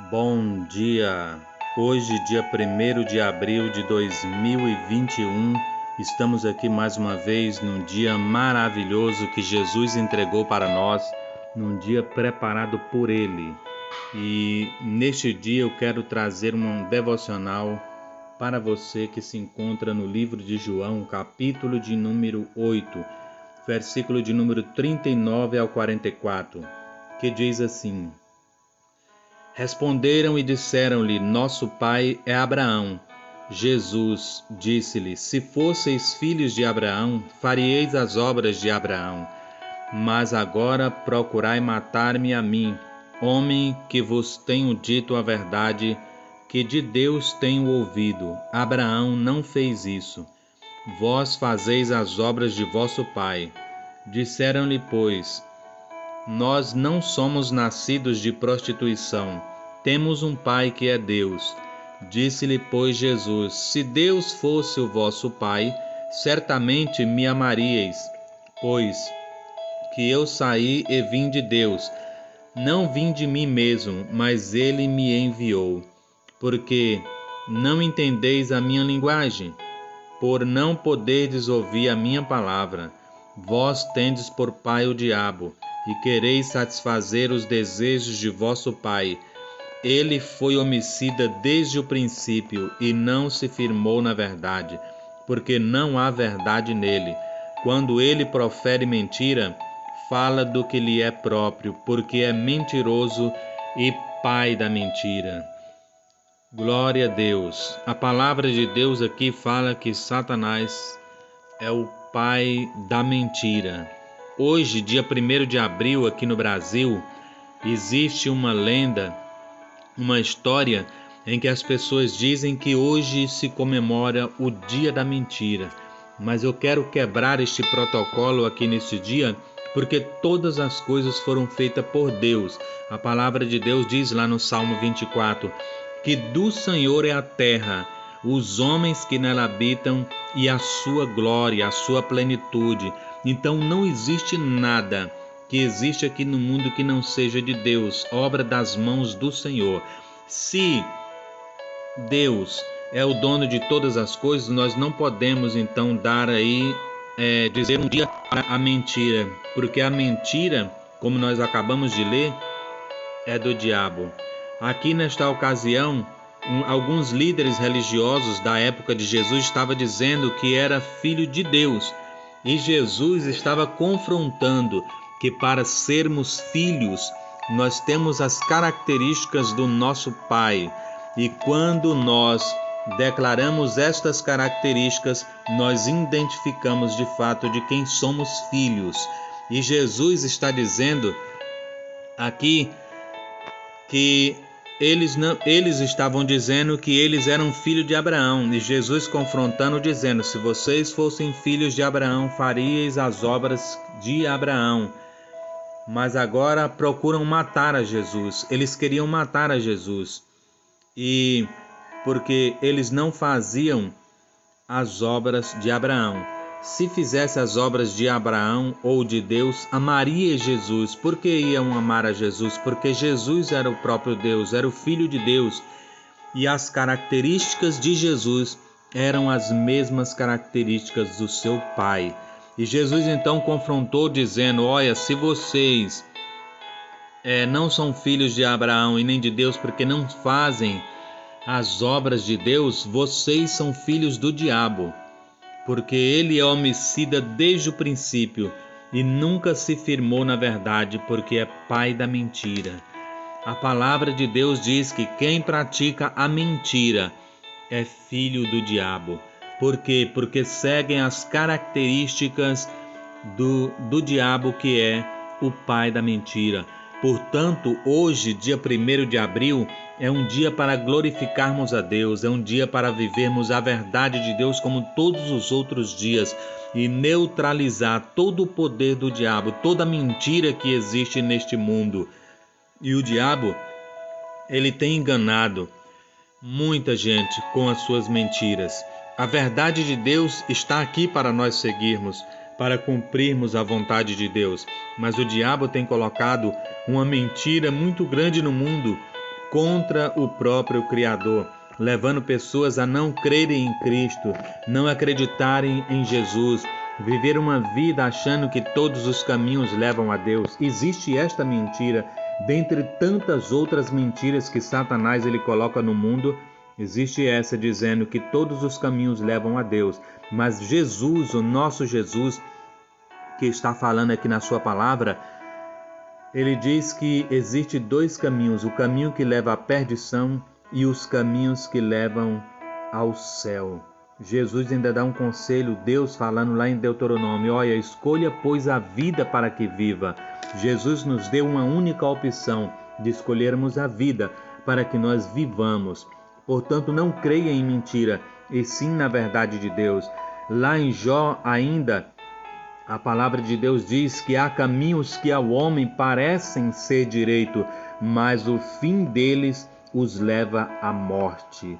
Bom dia! Hoje, dia 1º de abril de 2021, estamos aqui mais uma vez num dia maravilhoso que Jesus entregou para nós, num dia preparado por Ele. E neste dia eu quero trazer um devocional para você que se encontra no livro de João, capítulo de número 8, versículo de número 39 ao 44, que diz assim: Responderam e disseram-lhe: Nosso pai é Abraão. Jesus disse-lhe: Se fosseis filhos de Abraão, faríeis as obras de Abraão. Mas agora procurai matar-me a mim, homem que vos tenho dito a verdade, que de Deus tenho ouvido. Abraão não fez isso. Vós fazeis as obras de vosso pai. Disseram-lhe, pois: Nós não somos nascidos de prostituição. Temos um Pai que é Deus. Disse-lhe, pois, Jesus: Se Deus fosse o vosso Pai, certamente me amaríeis, pois que eu saí e vim de Deus. Não vim de mim mesmo, mas Ele me enviou. Porque não entendeis a minha linguagem, por não poderdes ouvir a minha palavra. Vós tendes por pai o diabo, e quereis satisfazer os desejos de vosso pai. Ele foi homicida desde o princípio e não se firmou na verdade, porque não há verdade nele. Quando ele profere mentira, fala do que lhe é próprio, porque é mentiroso e pai da mentira. Glória a Deus. A palavra de Deus aqui fala que Satanás é o pai da mentira. Hoje, dia 1º de abril, aqui no Brasil, existe uma lenda, uma história em que as pessoas dizem que hoje se comemora o dia da mentira. Mas eu quero quebrar este protocolo aqui neste dia, porque todas as coisas foram feitas por Deus. A palavra de Deus diz lá no Salmo 24, que do Senhor é a terra, os homens que nela habitam e a sua glória, a sua plenitude. Então não existe nada que existe aqui no mundo que não seja de Deus, obra das mãos do Senhor. Se Deus é o dono de todas as coisas, nós não podemos então dar aí, dizer um dia para a mentira, porque a mentira, como nós acabamos de ler, é do diabo. Aqui nesta ocasião, alguns líderes religiosos da época de Jesus estavam dizendo que era filho de Deus, e Jesus estava confrontando que para sermos filhos, nós temos as características do nosso Pai. E quando nós declaramos estas características, nós identificamos de fato de quem somos filhos. E Jesus está dizendo aqui que eles estavam dizendo que eles eram filhos de Abraão, e Jesus confrontando, dizendo: se vocês fossem filhos de Abraão, faríeis as obras de Abraão. Mas agora procuram matar a Jesus. Eles queriam matar a Jesus, e porque eles não faziam as obras de Abraão. Se fizesse as obras de Abraão ou de Deus, amaria Jesus. Por que iam amar a Jesus? Porque Jesus era o próprio Deus, era o Filho de Deus. E as características de Jesus eram as mesmas características do seu Pai. E Jesus então confrontou dizendo: olha, se vocês não são filhos de Abraão e nem de Deus, porque não fazem as obras de Deus, vocês são filhos do diabo. Porque ele é homicida desde o princípio e nunca se firmou na verdade, porque é pai da mentira. A palavra de Deus diz que quem pratica a mentira é filho do diabo. Por quê? Porque seguem as características do diabo, que é o pai da mentira. Portanto, hoje, dia 1º de abril, é um dia para glorificarmos a Deus, é um dia para vivermos a verdade de Deus como todos os outros dias e neutralizar todo o poder do diabo, toda a mentira que existe neste mundo. E o diabo, ele tem enganado muita gente com as suas mentiras. A verdade de Deus está aqui para nós seguirmos, para cumprirmos a vontade de Deus. Mas o diabo tem colocado uma mentira muito grande no mundo contra o próprio Criador, levando pessoas a não crerem em Cristo, não acreditarem em Jesus, viver uma vida achando que todos os caminhos levam a Deus. Existe esta mentira, dentre tantas outras mentiras que Satanás ele coloca no mundo, existe essa dizendo que todos os caminhos levam a Deus. Mas Jesus, o nosso Jesus, que está falando aqui na sua palavra, ele diz que existe dois caminhos, o caminho que leva à perdição e os caminhos que levam ao céu. Jesus ainda dá um conselho, Deus falando lá em Deuteronômio, olha, escolha pois a vida para que viva. Jesus nos deu uma única opção de escolhermos a vida para que nós vivamos. Portanto, não creia em mentira, e sim na verdade de Deus. Lá em Jó ainda, a palavra de Deus diz que há caminhos que ao homem parecem ser direito, mas o fim deles os leva à morte.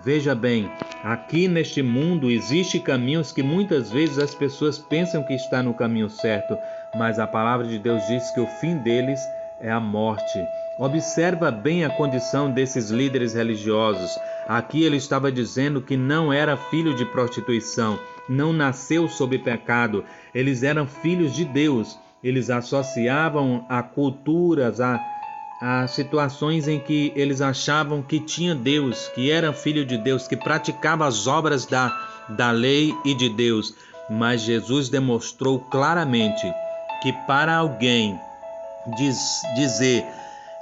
Veja bem, aqui neste mundo existem caminhos que muitas vezes as pessoas pensam que está no caminho certo, mas a palavra de Deus diz que o fim deles é a morte. Observa bem a condição desses líderes religiosos. Aqui ele estava dizendo que não era filho de prostituição, não nasceu sob pecado, eles eram filhos de Deus. Eles associavam a culturas, a situações em que eles achavam que tinha Deus, que era filho de Deus, que praticava as obras da lei e de Deus. Mas Jesus demonstrou claramente que para alguém dizer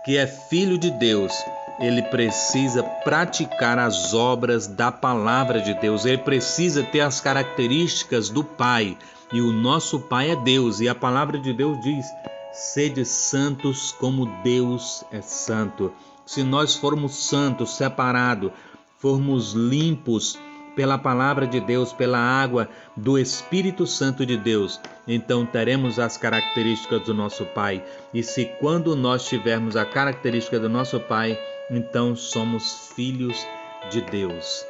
que é filho de Deus, ele precisa praticar as obras da palavra de Deus, ele precisa ter as características do Pai, e o nosso Pai é Deus, e a palavra de Deus diz, sede santos como Deus é santo. Se nós formos santos, separados, formos limpos pela palavra de Deus, pela água do Espírito Santo de Deus, então teremos as características do nosso Pai. E se quando nós tivermos a característica do nosso Pai, então somos filhos de Deus.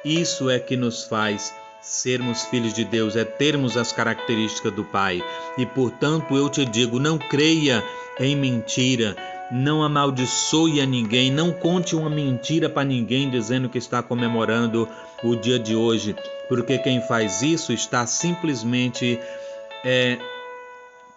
Isso é que nos faz sermos filhos de Deus, é termos as características do Pai. E portanto eu te digo, não creia em mentira, não amaldiçoe a ninguém, não conte uma mentira para ninguém dizendo que está comemorando o dia de hoje, porque quem faz isso está simplesmente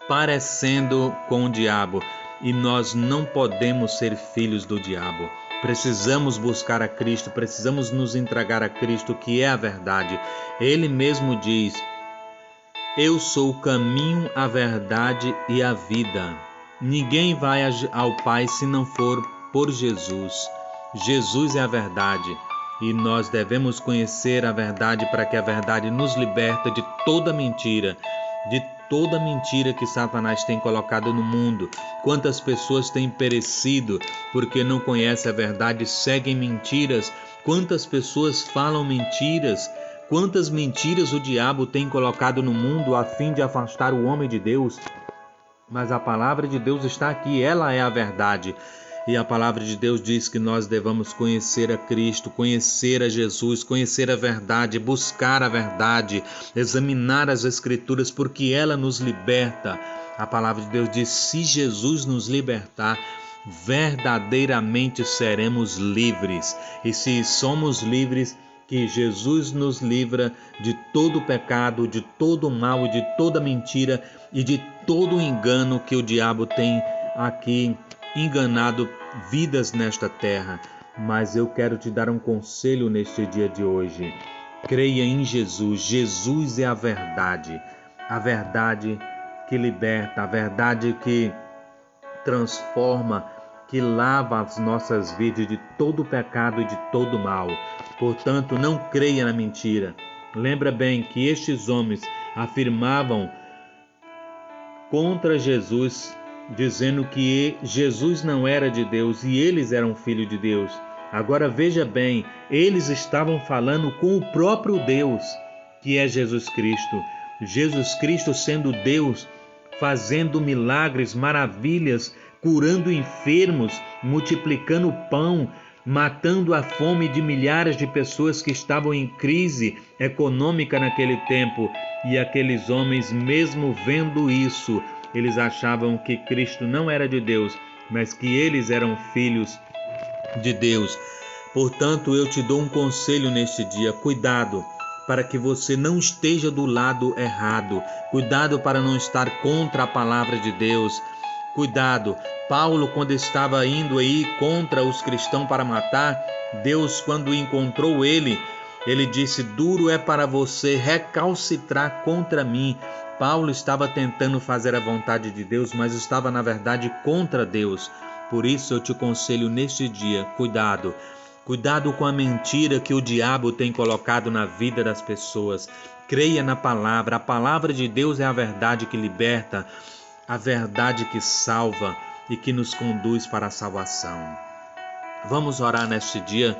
parecendo com o diabo, e nós não podemos ser filhos do diabo. Precisamos buscar a Cristo, precisamos nos entregar a Cristo, que é a verdade. Ele mesmo diz, eu sou o caminho, a verdade e a vida. Ninguém vai ao Pai se não for por Jesus. Jesus é a verdade e nós devemos conhecer a verdade para que a verdade nos liberte de toda mentira que Satanás tem colocado no mundo. Quantas pessoas têm perecido porque não conhecem a verdade, seguem mentiras. Quantas pessoas falam mentiras. Quantas mentiras o diabo tem colocado no mundo a fim de afastar o homem de Deus. Mas a palavra de Deus está aqui, ela é a verdade. E a palavra de Deus diz que nós devamos conhecer a Cristo, conhecer a Jesus, conhecer a verdade, buscar a verdade, examinar as Escrituras, porque ela nos liberta. A palavra de Deus diz, se Jesus nos libertar, verdadeiramente seremos livres. E se somos livres, que Jesus nos livra de todo pecado, de todo mal, de toda mentira e de todo engano que o diabo tem aqui enganado vidas nesta terra. Mas eu quero te dar um conselho neste dia de hoje. Creia em Jesus. Jesus é a verdade que liberta, a verdade que transforma, que lava as nossas vidas de todo pecado e de todo mal. Portanto, não creia na mentira. Lembra bem que estes homens afirmavam contra Jesus, dizendo que Jesus não era de Deus e eles eram filhos de Deus. Agora veja bem, eles estavam falando com o próprio Deus, que é Jesus Cristo. Jesus Cristo sendo Deus, fazendo milagres, maravilhas, curando enfermos, multiplicando pão, matando a fome de milhares de pessoas que estavam em crise econômica naquele tempo. E aqueles homens, mesmo vendo isso, eles achavam que Cristo não era de Deus, mas que eles eram filhos de Deus. Portanto, eu te dou um conselho neste dia: cuidado para que você não esteja do lado errado, cuidado para não estar contra a palavra de Deus. Cuidado, Paulo, quando estava indo aí contra os cristãos para matar, Deus, quando encontrou ele disse: duro é para você recalcitrar contra mim. Paulo estava tentando fazer a vontade de Deus, mas estava na verdade contra Deus. Por isso eu te aconselho neste dia: cuidado. Cuidado com a mentira que o diabo tem colocado na vida das pessoas. Creia na palavra. A palavra de Deus é a verdade que liberta, a verdade que salva e que nos conduz para a salvação. Vamos orar neste dia?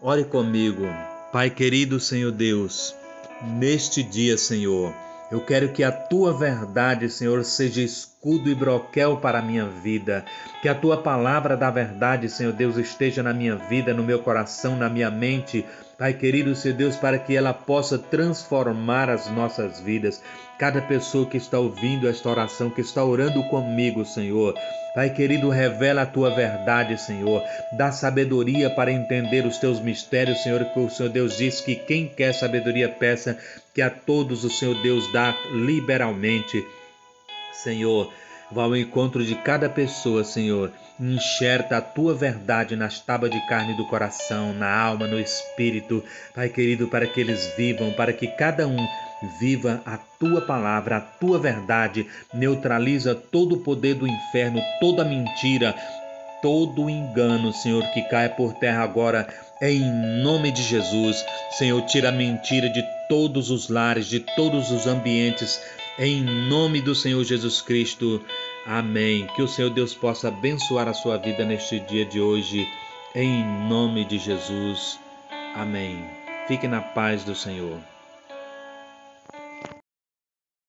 Ore comigo. Pai querido, Senhor Deus, neste dia, Senhor, eu quero que a Tua verdade, Senhor, seja escudo e broquel para a minha vida. Que a Tua palavra da verdade, Senhor Deus, esteja na minha vida, no meu coração, na minha mente. Pai querido, Senhor Deus, para que ela possa transformar as nossas vidas. Cada pessoa que está ouvindo esta oração, que está orando comigo, Senhor. Pai querido, revela a Tua verdade, Senhor. Dá sabedoria para entender os Teus mistérios, Senhor, que o Senhor Deus diz que quem quer sabedoria peça, que a todos o Senhor Deus dá liberalmente. Senhor, vá ao encontro de cada pessoa, Senhor. Enxerta a Tua verdade nas tábuas de carne do coração, na alma, no espírito. Pai querido, para que eles vivam, para que cada um viva a Tua palavra, a Tua verdade. Neutraliza todo o poder do inferno, toda mentira, todo engano, Senhor, que caia por terra agora, em nome de Jesus. Senhor, tira a mentira de todos os lares, de todos os ambientes, em nome do Senhor Jesus Cristo. Amém. Que o Senhor Deus possa abençoar a sua vida neste dia de hoje, em nome de Jesus. Amém. Fique na paz do Senhor.